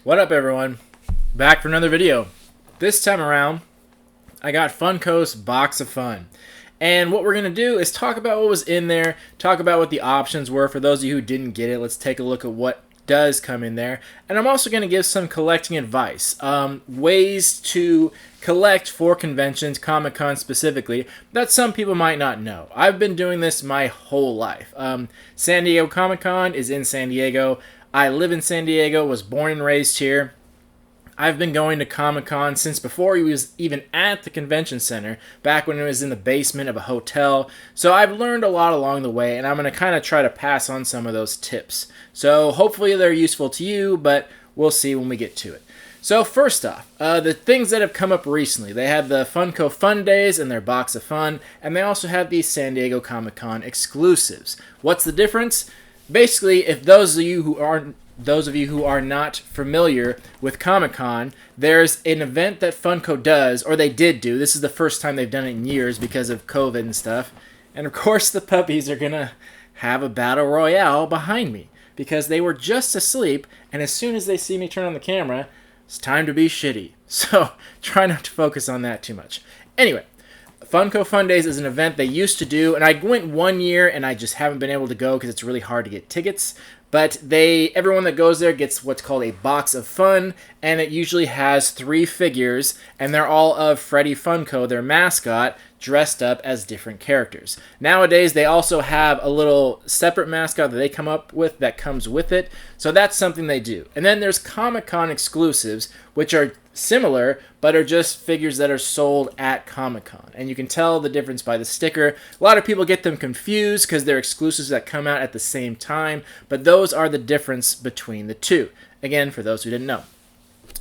What up, everyone? Back for another video. This time around, I got Funko's Box of Fun. And what we're going to do is talk about what was in there, talk about what the options were for those of you who didn't get it. Let's take a look at what does come in there. And I'm also going to give some collecting advice, ways to collect for conventions, Comic-Con specifically, that some people might not know. I've been doing this my whole life. San Diego Comic-Con is in San Diego. I live in San Diego, was born and raised here. I've been going to Comic-Con since before he was even at the convention center, back when it was in the basement of a hotel. So I've learned a lot along the way, and I'm going to kind of try to pass on some of those tips. So hopefully they're useful to you, but we'll see when we get to it. So first off, the things that have come up recently. They had the Funko Fun Days and their Box of Fun, and they also have the San Diego Comic-Con exclusives. What's the difference? Basically, if those of you who are not familiar with Comic-Con, there's an event that Funko does, or they did do. This is the first time they've done it in years because of COVID and stuff. And of course, the puppies are going to have a battle royale behind me because they were just asleep, and as soon as they see me turn on the camera, it's time to be shitty. So try not to focus on that too much. Anyway, Funko Fun Days is an event they used to do, and I went one year and I just haven't been able to go because it's really hard to get tickets. But everyone that goes there gets what's called a Box of Fun, and it usually has 3 figures, and they're all of Freddy Funko, their mascot, dressed up as different characters. Nowadays, they also have a little separate mascot that they come up with that comes with it, so that's something they do. And then there's Comic-Con exclusives, which are similar, but are just figures that are sold at Comic-Con. And you can tell the difference by the sticker. A lot of people get them confused because they're exclusives that come out at the same time, but those are the difference between the two. Again, for those who didn't know.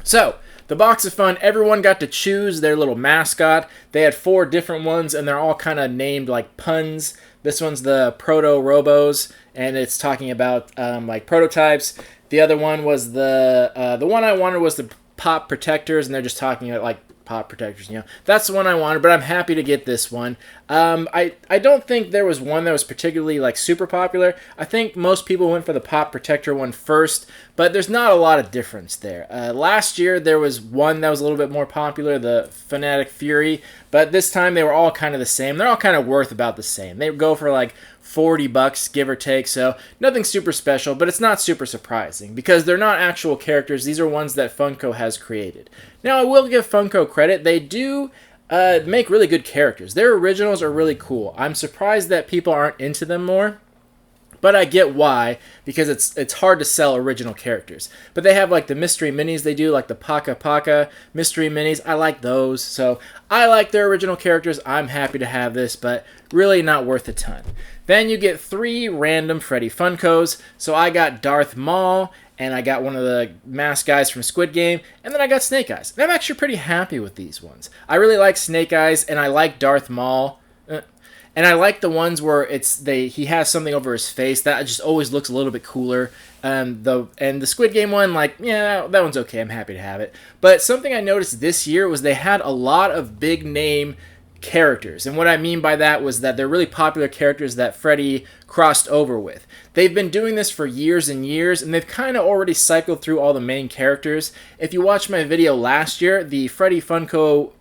So, the Box of Fun, everyone got to choose their little mascot. They had 4 different ones, and they're all kind of named like puns. This one's the Proto-Robos, and it's talking about like prototypes. The other one was the one I wanted was the Pop Protectors, and they're just talking about like Pop Protectors, you know. That's the one I wanted, but I'm happy to get this one. I don't think there was one that was particularly like super popular. I think most people went for the Pop Protector one first, but there's not a lot of difference there. Last year there was one that was a little bit more popular, the Fanatic Fury, but this time they were all kind of the same. They're all kind of worth about the same. They go for like $40 give or take, so nothing super special, but it's not super surprising because they're not actual characters. These are ones that Funko has created. Now, I will give Funko credit. They do make really good characters. Their originals are really cool. I'm surprised that people aren't into them more, but I get why, because it's hard to sell original characters. But they have like the mystery minis they do, like the Paka Paka mystery minis. I like those, so I like their original characters. I'm happy to have this, but really not worth a ton. Then you get 3 random Freddy Funkos. So I got Darth Maul, and I got one of the mask guys from Squid Game, and then I got Snake Eyes. And I'm actually pretty happy with these ones. I really like Snake Eyes, and I like Darth Maul. And I like the ones where he has something over his face. That just always looks a little bit cooler. And the Squid Game one, like, yeah, that one's okay. I'm happy to have it. But something I noticed this year was they had a lot of big name characters, and what I mean by that was that they're really popular characters that Freddy crossed over with. They've been doing this for years and years, and they've kind of already cycled through all the main characters. If you watched my video last year, the Freddy Funko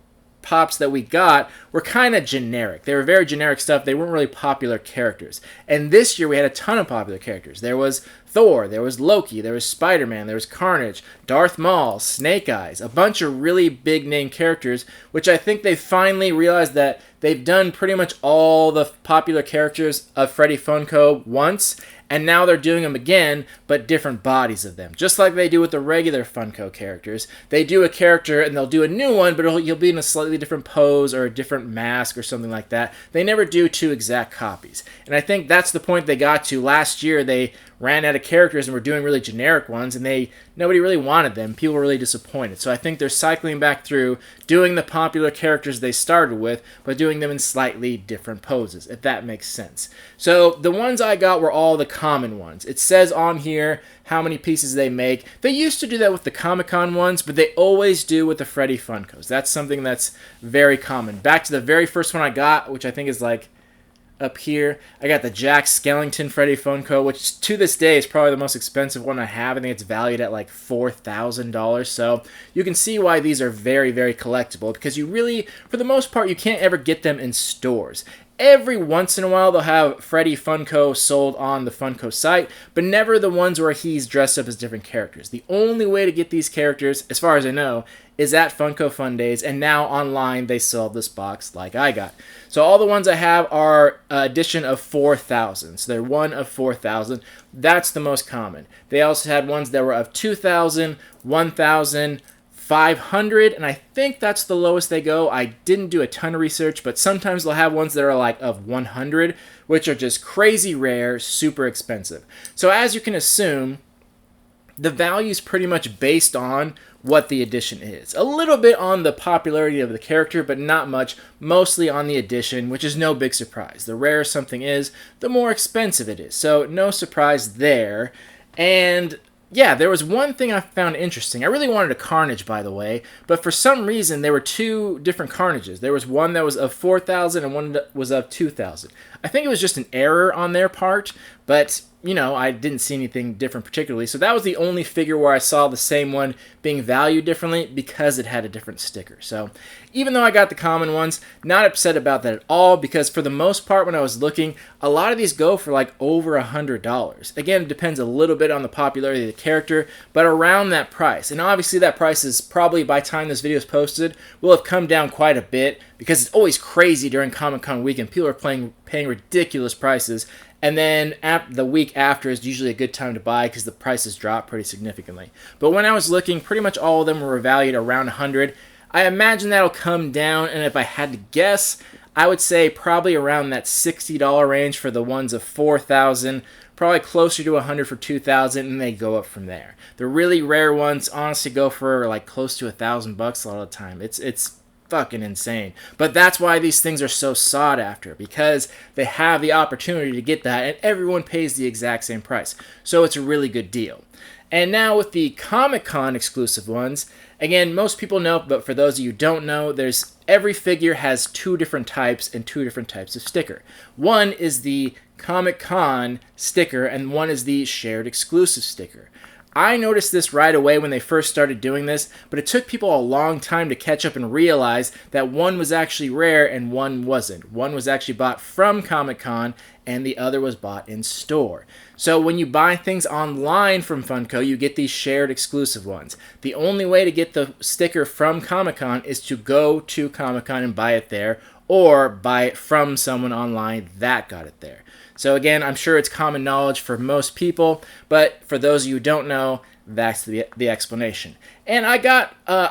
Pops that we got were kind of generic. They were very generic stuff. They weren't really popular characters. And this year we had a ton of popular characters. There was Thor, there was Loki, there was Spider-Man, there was Carnage, Darth Maul, Snake Eyes, a bunch of really big name characters, which I think they finally realized that they've done pretty much all the popular characters of Freddy Funko once, and now they're doing them again, but different bodies of them. Just like they do with the regular Funko characters. They do a character, and they'll do a new one, but he'll be in a slightly different pose or a different mask or something like that. They never do 2 exact copies. And I think that's the point they got to. Last year, they ran out of characters and were doing really generic ones, and nobody really wanted them. People were really disappointed. So I think they're cycling back through, doing the popular characters they started with, but doing them in slightly different poses, if that makes sense. So the ones I got were all the common ones. It says on here how many pieces they make. They used to do that with the Comic-Con ones, but they always do with the Freddy Funkos. That's something that's very common. Back to the very first one I got, which I think is like up here. I got the Jack Skellington Freddy Funko, which to this day is probably the most expensive one I have. I think it's valued at like $4,000. So you can see why these are very, very collectible, because you really, for the most part, you can't ever get them in stores. Every once in a while, they'll have Freddy Funko sold on the Funko site, but never the ones where he's dressed up as different characters. The only way to get these characters, as far as I know, is at Funko Fun Days, and now online they sell this box like I got. So all the ones I have are edition of 4,000. So they're one of 4,000. That's the most common. They also had ones that were of 2,000, 1,000, 500, and I think that's the lowest they go. I didn't do a ton of research, but sometimes they'll have ones that are like of 100, which are just crazy rare, super expensive. So as you can assume, the value is pretty much based on what the edition is. A little bit on the popularity of the character, but not much, mostly on the edition, which is no big surprise. The rarer something is, the more expensive it is. So no surprise there. And yeah, there was one thing I found interesting. I really wanted a Carnage, by the way, but for some reason there were two different Carnages. There was one that was of 4,000 and one that was of 2,000. I think it was just an error on their part, but you know, I didn't see anything different particularly. So that was the only figure where I saw the same one being valued differently because it had a different sticker. So even though I got the common ones, not upset about that at all, because for the most part when I was looking, a lot of these go for like over $100. Again, it depends a little bit on the popularity of the character, but around that price. And obviously that price is probably, by the time this video is posted, will have come down quite a bit, because it's always crazy during Comic-Con weekend. People are paying ridiculous prices. And then the week after is usually a good time to buy because the prices drop pretty significantly. But when I was looking, pretty much all of them were valued around 100. I imagine that'll come down, and if I had to guess, I would say probably around that $60 range for the ones of 4,000, probably closer to 100 for 2,000, and they go up from there. The really rare ones honestly go for like close to $1,000 a lot of the time. It's fucking insane. But that's why these things are so sought after, because they have the opportunity to get that, and everyone pays the exact same price. So it's a really good deal. And now with the Comic-Con exclusive ones, again, most people know, but for those of you who don't know, every figure has two different types and two different types of sticker. One is the Comic-Con sticker, and one is the shared exclusive sticker. I noticed this right away when they first started doing this, but it took people a long time to catch up and realize that one was actually rare and one wasn't. One was actually bought from Comic-Con and the other was bought in store. So when you buy things online from Funko, you get these shared exclusive ones. The only way to get the sticker from Comic-Con is to go to Comic-Con and buy it there, or buy it from someone online that got it there. So again, I'm sure it's common knowledge for most people, but for those of you who don't know, that's the explanation. And I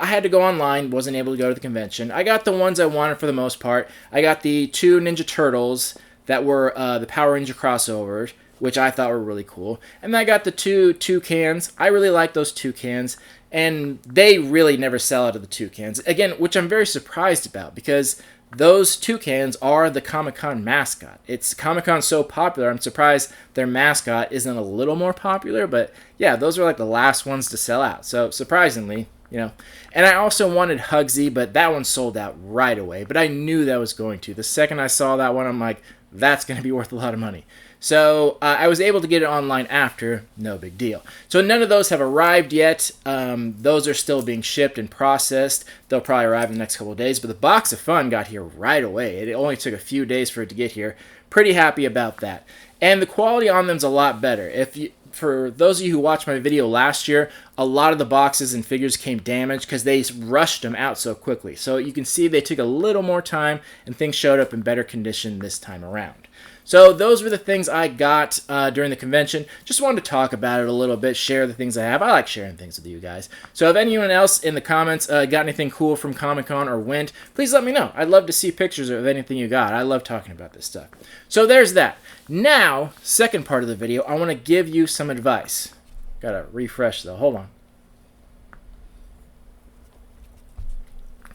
had to go online, wasn't able to go to the convention. I got the ones I wanted for the most part. I got the two Ninja Turtles that were the Power Ranger crossovers, which I thought were really cool. And then I got the two toucans. I really like those toucans, and they really never sell out of the toucans. Again, which I'm very surprised about, because those toucans are the Comic-Con mascot. Comic-Con so popular, I'm surprised their mascot isn't a little more popular, but yeah, those are like the last ones to sell out. So surprisingly, you know. And I also wanted Hugsy, but that one sold out right away, but I knew that was going to. The second I saw that one, I'm like, that's going to be worth a lot of money. So I was able to get it online after, no big deal. So none of those have arrived yet. Those are still being shipped and processed. They'll probably arrive in the next couple of days. But the Box of Fun got here right away. It only took a few days for it to get here. Pretty happy about that. And the quality on them is a lot better. For those of you who watched my video last year, a lot of the boxes and figures came damaged because they rushed them out so quickly. So you can see they took a little more time and things showed up in better condition this time around. So those were the things I got during the convention. Just wanted to talk about it a little bit, share the things I have. I like sharing things with you guys. So if anyone else in the comments got anything cool from Comic-Con or went, please let me know. I'd love to see pictures of anything you got. I love talking about this stuff. So there's that. Now, second part of the video, I want to give you some advice. Gotta refresh though. Hold on.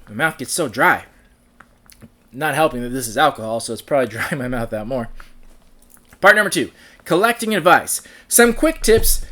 My mouth gets so dry. Not helping that this is alcohol, so it's probably drying my mouth out more. Part number 2, collecting advice. Some quick tips.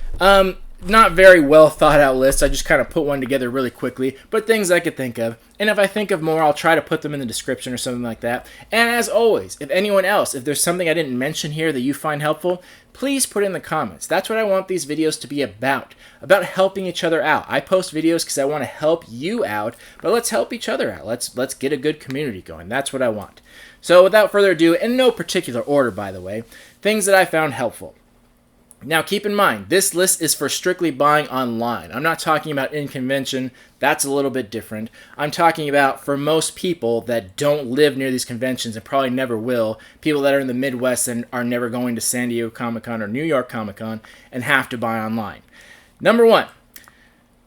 not very well thought out list. I just kind of put one together really quickly, but things I could think of. And if I think of more, I'll try to put them in the description or something like that. And as always, if anyone else, if there's something I didn't mention here that you find helpful, please put it in the comments. That's what I want these videos to be about helping each other out. I post videos because I want to help you out, but let's help each other out. Let's get a good community going. That's what I want. So without further ado, in no particular order, by the way, things that I found helpful. Now, keep in mind, this list is for strictly buying online. I'm not talking about in convention. That's a little bit different. I'm talking about for most people that don't live near these conventions and probably never will, people that are in the Midwest and are never going to San Diego Comic-Con or New York Comic-Con and have to buy online. Number one,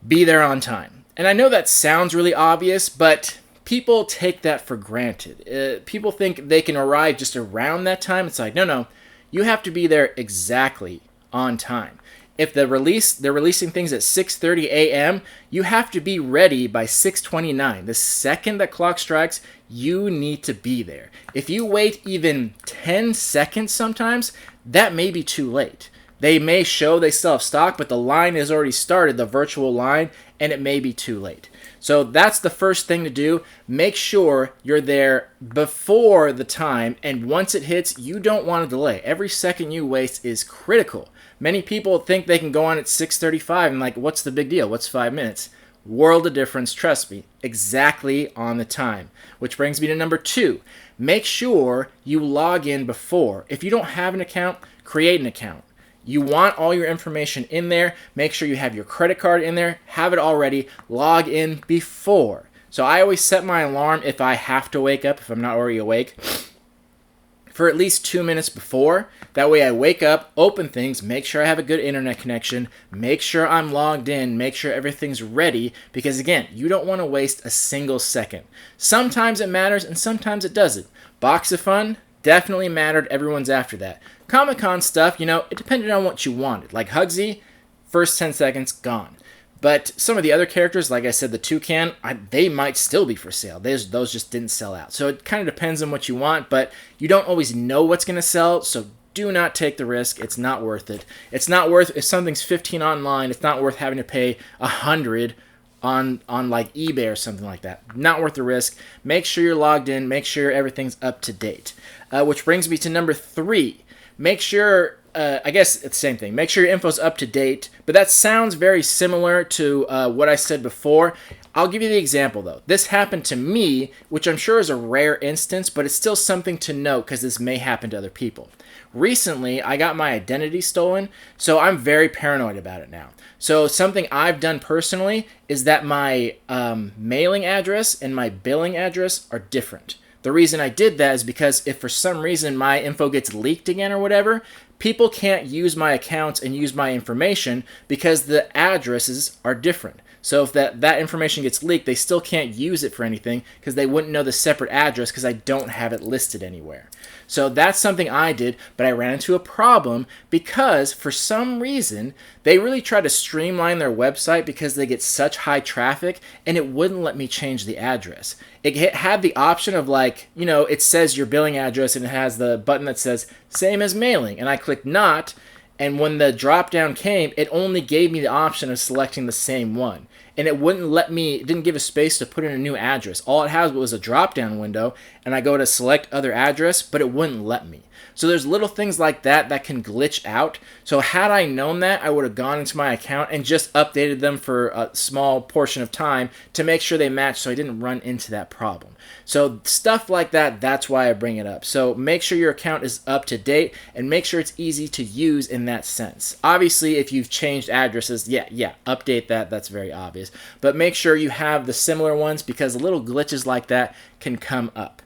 be there on time. And I know that sounds really obvious, but people take that for granted. People think they can arrive just around that time. It's like, no, you have to be there exactly on time. If they're releasing things at 6:30 a.m., you have to be ready by 6:29. The second the clock strikes, you need to be there. If you wait even 10 seconds sometimes, that may be too late. They may show they still have stock, but the line has already started, the virtual line, and it may be too late. So that's the first thing to do. Make sure you're there before the time, and once it hits, you don't want to delay. Every second you waste is critical. Many people think they can go on at 6:35 and like, what's the big deal? What's 5 minutes? World of difference, trust me. Exactly on the time. Which brings me to number 2. Make sure you log in before. If you don't have an account, create an account. You want all your information in there. Make sure you have your credit card in there. Have it already. Log in before. So I always set my alarm if I have to wake up, if I'm not already awake, for at least 2 minutes before. That way I wake up, open things, make sure I have a good internet connection, make sure I'm logged in, make sure everything's ready, because again, you don't want to waste a single second. Sometimes it matters and sometimes it doesn't. Box of Fun definitely mattered. Everyone's after that. Comic-Con stuff, it depended on what you wanted. Like Hugsy, first 10 seconds, gone. But some of the other characters, like I said, the Toucan, they might still be for sale. Those just didn't sell out. So it kind of depends on what you want, but you don't always know what's going to sell, so do not take the risk. It's not worth it. It's not worth, if something's 15 online, it's not worth having to pay 100 on like eBay or something like that. Not worth the risk. Make sure you're logged in. Make sure everything's up to date. Which brings me to number 3. Make sure, I guess it's the same thing. Make sure your info's up to date, but that sounds very similar to what I said before. I'll give you the example, though. This happened to me, which I'm sure is a rare instance, but it's still something to note because this may happen to other people. Recently, I got my identity stolen, so I'm very paranoid about it now. So something I've done personally is that my mailing address and my billing address are different. The reason I did that is because if for some reason my info gets leaked again or whatever, people can't use my accounts and use my information because the addresses are different. So if that information gets leaked, they still can't use it for anything because they wouldn't know the separate address because I don't have it listed anywhere. So that's something I did, but I ran into a problem because for some reason, they really tried to streamline their website because they get such high traffic, and it wouldn't let me change the address. It had the option of like, it says your billing address and it has the button that says same as mailing, and I clicked not, and when the drop down came, it only gave me the option of selecting the same one. And it wouldn't let me, it didn't give a space to put in a new address. All it had was a drop down window, and I go to select other address, but it wouldn't let me. So there's little things like that that can glitch out. So had I known that, I would have gone into my account and just updated them for a small portion of time to make sure they match so I didn't run into that problem. So stuff like that, that's why I bring it up. So make sure your account is up to date and make sure it's easy to use in that sense. Obviously, if you've changed addresses, yeah, update that. That's very obvious. But make sure you have the similar ones because little glitches like that can come up.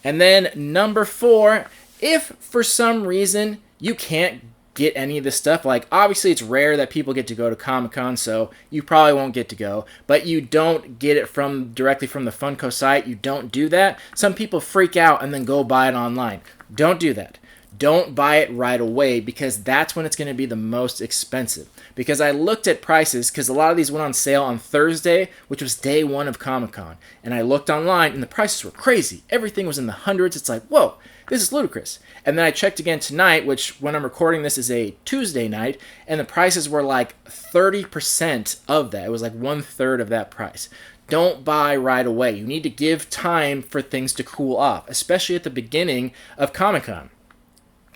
And then number 4, if for some reason you can't get any of this stuff, like obviously it's rare that people get to go to Comic-Con, so you probably won't get to go, but you don't get it directly from the Funko site, you don't do that. Some people freak out and then go buy it online. Don't do that. Don't buy it right away because that's when it's going to be the most expensive. Because I looked at prices, because a lot of these went on sale on Thursday, which was day one of Comic-Con. And I looked online and the prices were crazy. Everything was in the hundreds. It's like, whoa, this is ludicrous. And then I checked again tonight, which when I'm recording this is a Tuesday night, and the prices were like 30% of that. It was like 1/3 of that price. Don't buy right away. You need to give time for things to cool off, especially at the beginning of Comic-Con.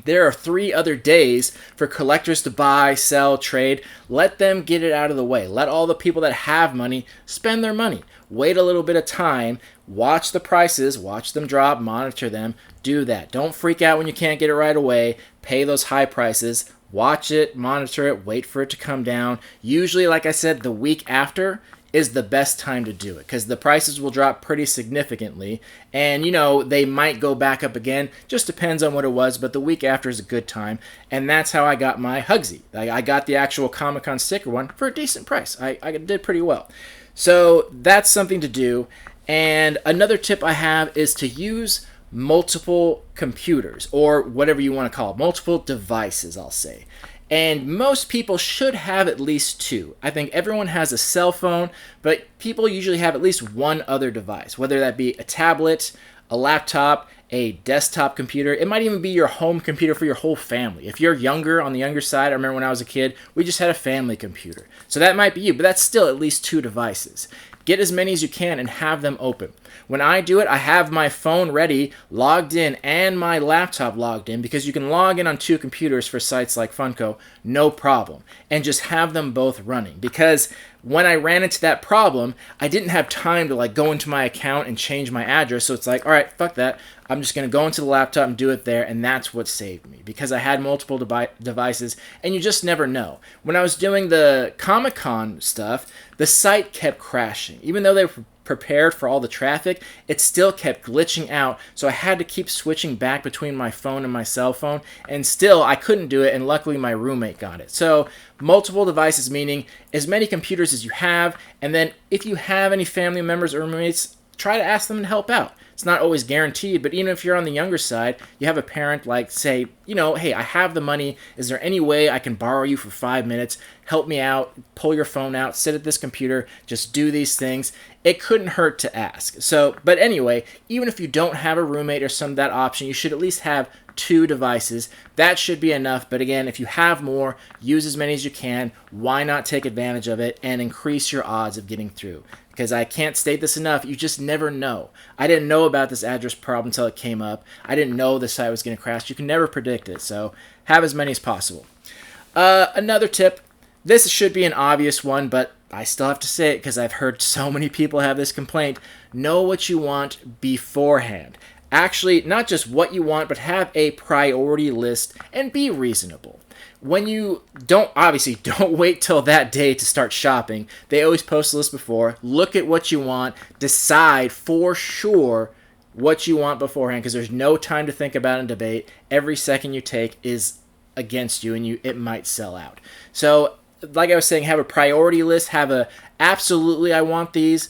There are 3 other days for collectors to buy, sell, trade. Let them get it out of the way. Let all the people that have money spend their money. Wait a little bit of time. Watch the prices. Watch them drop. Monitor them. Do that. Don't freak out when you can't get it right away. Pay those high prices. Watch it. Monitor it. Wait for it to come down. Usually, like I said, the week after is the best time to do it because the prices will drop pretty significantly, and they might go back up again. Just depends on what it was, but the week after is a good time, and that's how I got my Hugsy. I got the actual Comic-Con sticker one for a decent price. I did pretty well. So that's something to do. And another tip I have is to use multiple computers, or whatever you want to call it, multiple devices, I'll say. And most people should have at least 2. I think everyone has a cell phone, but people usually have at least one other device, whether that be a tablet, a laptop, a desktop computer. It might even be your home computer for your whole family. If you're younger, on the younger side, I remember when I was a kid, we just had a family computer. So that might be you, but that's still at least 2 devices. Get as many as you can and have them open. When I do it, I have my phone ready, logged in, and my laptop logged in, because you can log in on 2 computers for sites like Funko, no problem, and just have them both running. Because when I ran into that problem, I didn't have time to go into my account and change my address, so it's like, all right, fuck that. I'm just going to go into the laptop and do it there, and that's what saved me, because I had multiple devices, and you just never know. When I was doing the Comic-Con stuff, the site kept crashing. Even though they were prepared for all the traffic, it still kept glitching out, so I had to keep switching back between my phone and my cell phone, and still I couldn't do it, and luckily my roommate got it. So multiple devices, meaning as many computers as you have, and then if you have any family members or roommates, try to ask them to help out. It's not always guaranteed, but even if you're on the younger side, you have a parent say, hey, I have the money. Is there any way I can borrow you for 5 minutes? Help me out. Pull your phone out. Sit at this computer. Just do these things. It couldn't hurt to ask. So, but anyway, even if you don't have a roommate or that option, you should at least have 2 devices. That should be enough. But again, if you have more, use as many as you can. Why not take advantage of it and increase your odds of getting through? Because I can't state this enough, you just never know. I didn't know about this address problem until it came up. I didn't know the site was going to crash. You can never predict it, so have as many as possible. Another tip, this should be an obvious one, but I still have to say it because I've heard so many people have this complaint. Know what you want beforehand. Actually, not just what you want, but have a priority list and be reasonable. When you don't wait till that day to start shopping. They always post a list before. Look at what you want. Decide for sure what you want beforehand, because there's no time to think about and debate. Every second you take is against you, and it might sell out. So, like I was saying, have a priority list. Have a absolutely I want these.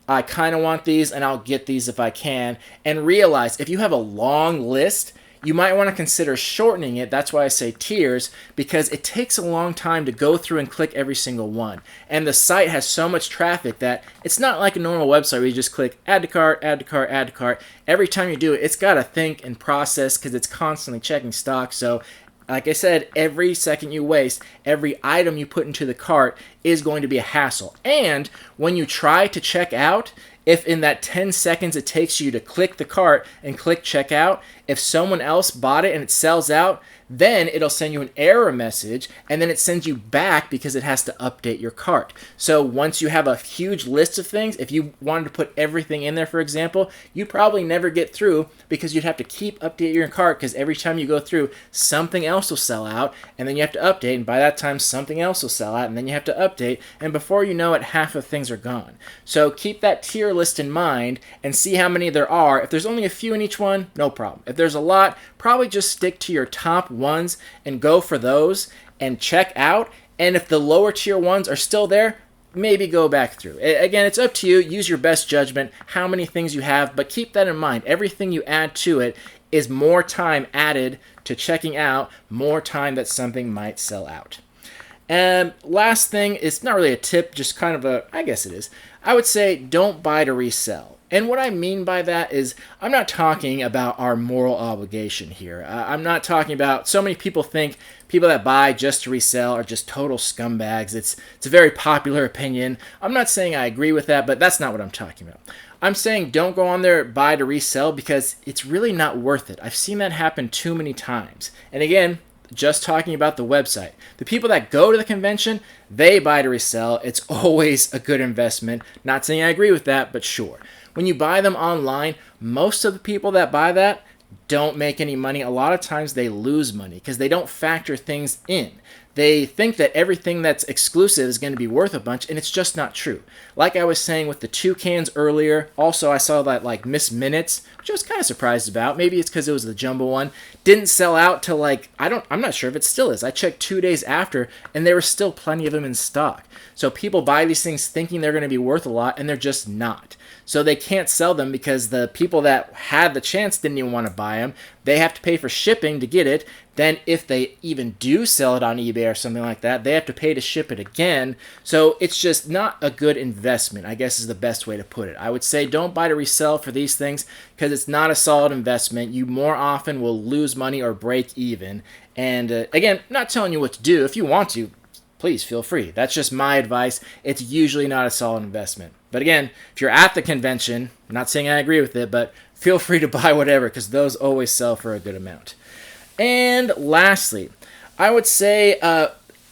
I kind of want these, and I'll get these if I can. And realize if you have a long list, you might want to consider shortening it. That's why I say tiers, because it takes a long time to go through and click every single one. And the site has so much traffic that it's not like a normal website where you just click add to cart, add to cart, add to cart. Every time you do it, it's got to think and process because it's constantly checking stock. So like I said, every second you waste, every item you put into the cart is going to be a hassle. And when you try to check out, if in that 10 seconds it takes you to click the cart and click checkout, if someone else bought it and it sells out, then it'll send you an error message, and then it sends you back because it has to update your cart. So once you have a huge list of things, if you wanted to put everything in there, for example, you'd probably never get through because you'd have to keep updating your cart, because every time you go through, something else will sell out, and then you have to update, and by that time something else will sell out, and then you have to update, and before you know it, half of things are gone. So keep that tier list in mind and see how many there are. If there's only a few in each one, no problem. If there's a lot, probably just stick to your top ones and go for those and check out. And if the lower tier ones are still there, maybe go back through. Again, it's up to you. Use your best judgment how many things you have, but keep that in mind. Everything you add to it is more time added to checking out, more time that something might sell out. And last thing, it's not really a tip, just kind of a, I guess it is. I would say don't buy to resell. And what I mean by that is I'm not talking about our moral obligation here. I'm not talking about, so many people think people that buy just to resell are just total scumbags. It's a very popular opinion. I'm not saying I agree with that, but that's not what I'm talking about. I'm saying don't go on there, buy to resell, because it's really not worth it. I've seen that happen too many times. And again, just talking about the website. The people that go to the convention, they buy to resell. It's always a good investment. Not saying I agree with that, but sure. When you buy them online, most of the people that buy that don't make any money. A lot of times they lose money because they don't factor things in. They think that everything that's exclusive is going to be worth a bunch, and it's just not true. Like I was saying with the toucans earlier, also I saw that like Miss Minutes, which I was kind of surprised about. Maybe it's because it was the jumbo one. Didn't sell out till like, I'm not sure if it still is. I checked 2 days after, and there were still plenty of them in stock. So people buy these things thinking they're going to be worth a lot, and they're just not. So they can't sell them because the people that had the chance didn't even want to buy them. They have to pay for shipping to get it. Then if they even do sell it on eBay or something like that, they have to pay to ship it again. So it's just not a good investment, I guess is the best way to put it. I would say don't buy to resell for these things because it's not a solid investment. You more often will lose money or break even. And again, not telling you what to do. If you want to, please feel free. That's just my advice. It's usually not a solid investment. But again, if you're at the convention, I'm not saying I agree with it, but feel free to buy whatever because those always sell for a good amount. And lastly, I would say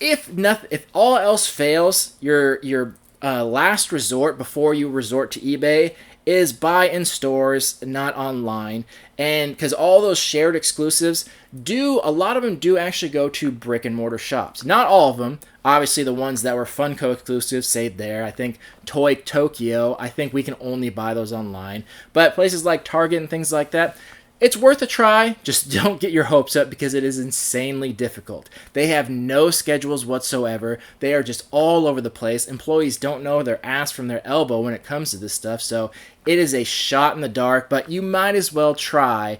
if all else fails, your last resort before you resort to eBay is buy in stores, not online. And because all those shared exclusives a lot of them do actually go to brick and mortar shops. Not all of them. Obviously, the ones that were Funko exclusives stayed there. I think Toy Tokyo, I think we can only buy those online. But places like Target and things like that, it's worth a try. Just don't get your hopes up because it is insanely difficult. They have no schedules whatsoever. They are just all over the place. Employees don't know their ass from their elbow when it comes to this stuff. So it is a shot in the dark, but you might as well try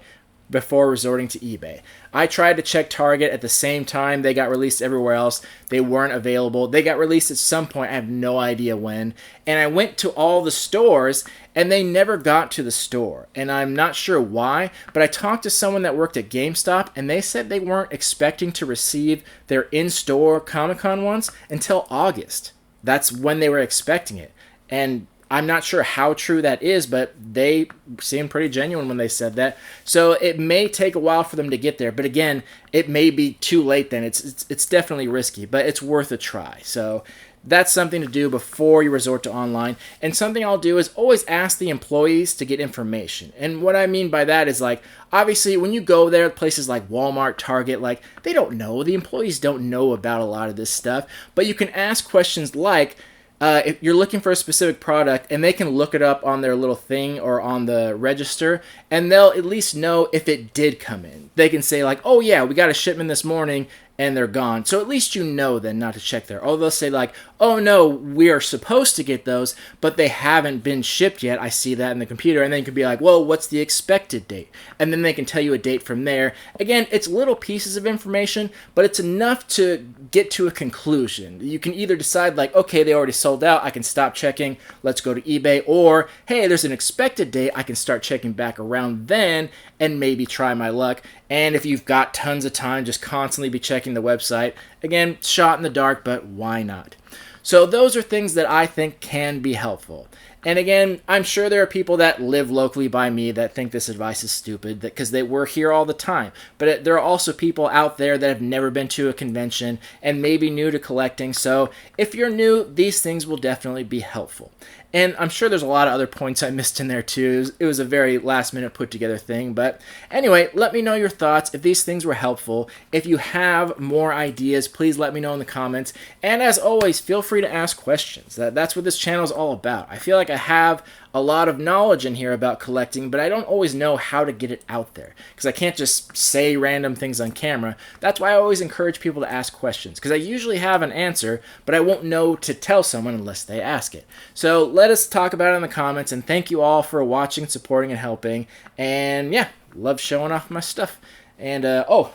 before resorting to eBay. I tried to check Target at the same time they got released everywhere else. They weren't available. They got released at some point. I have no idea when. And I went to all the stores and they never got to the store. And I'm not sure why, but I talked to someone that worked at GameStop and they said they weren't expecting to receive their in-store Comic-Con ones until August. That's when they were expecting it. And I'm not sure how true that is, but they seemed pretty genuine when they said that. So it may take a while for them to get there. But again, it may be too late then. It's definitely risky, but it's worth a try. So that's something to do before you resort to online. And something I'll do is always ask the employees to get information. And what I mean by that is like, obviously when you go there, places like Walmart, Target, like they don't know. The employees don't know about a lot of this stuff. But you can ask questions like, if you're looking for a specific product and they can look it up on their little thing or on the register and they'll at least know if it did come in. They can say like, oh yeah, we got a shipment this morning and they're gone. So at least you know then not to check there. Or they'll say like, oh no, we are supposed to get those, but they haven't been shipped yet. I see that in the computer. And then you can be like, well, what's the expected date? And then they can tell you a date from there. Again, it's little pieces of information, but it's enough to get to a conclusion. You can either decide like, okay, they already sold out, I can stop checking, let's go to eBay. Or, hey, there's an expected date, I can start checking back around then and maybe try my luck. And if you've got tons of time, just constantly be checking the website. Again, shot in the dark, but why not? So those are things that I think can be helpful. And again, I'm sure there are people that live locally by me that think this advice is stupid because we're here all the time. But there are also people out there that have never been to a convention and may be new to collecting. So if you're new, these things will definitely be helpful. And I'm sure there's a lot of other points I missed in there too. It was a very last minute put together thing. But anyway, let me know your thoughts if these things were helpful. If you have more ideas, please let me know in the comments. And as always, feel free to ask questions. That's what this channel is all about. I feel like I have a lot of knowledge in here about collecting, but I don't always know how to get it out there because I can't just say random things on camera. That's why I always encourage people to ask questions, because I usually have an answer, but I won't know to tell someone unless they ask it. So let us talk about it in the comments, and thank you all for watching, supporting, and helping. And yeah, love showing off my stuff. And oh,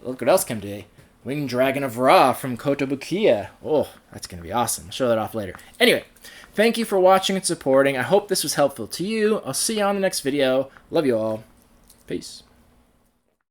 look what else came today. Winged Dragon of Ra from Kotobukiya. Oh, that's going to be awesome. I'll show that off later. Anyway, thank you for watching and supporting. I hope this was helpful to you. I'll see you on the next video. Love you all. Peace.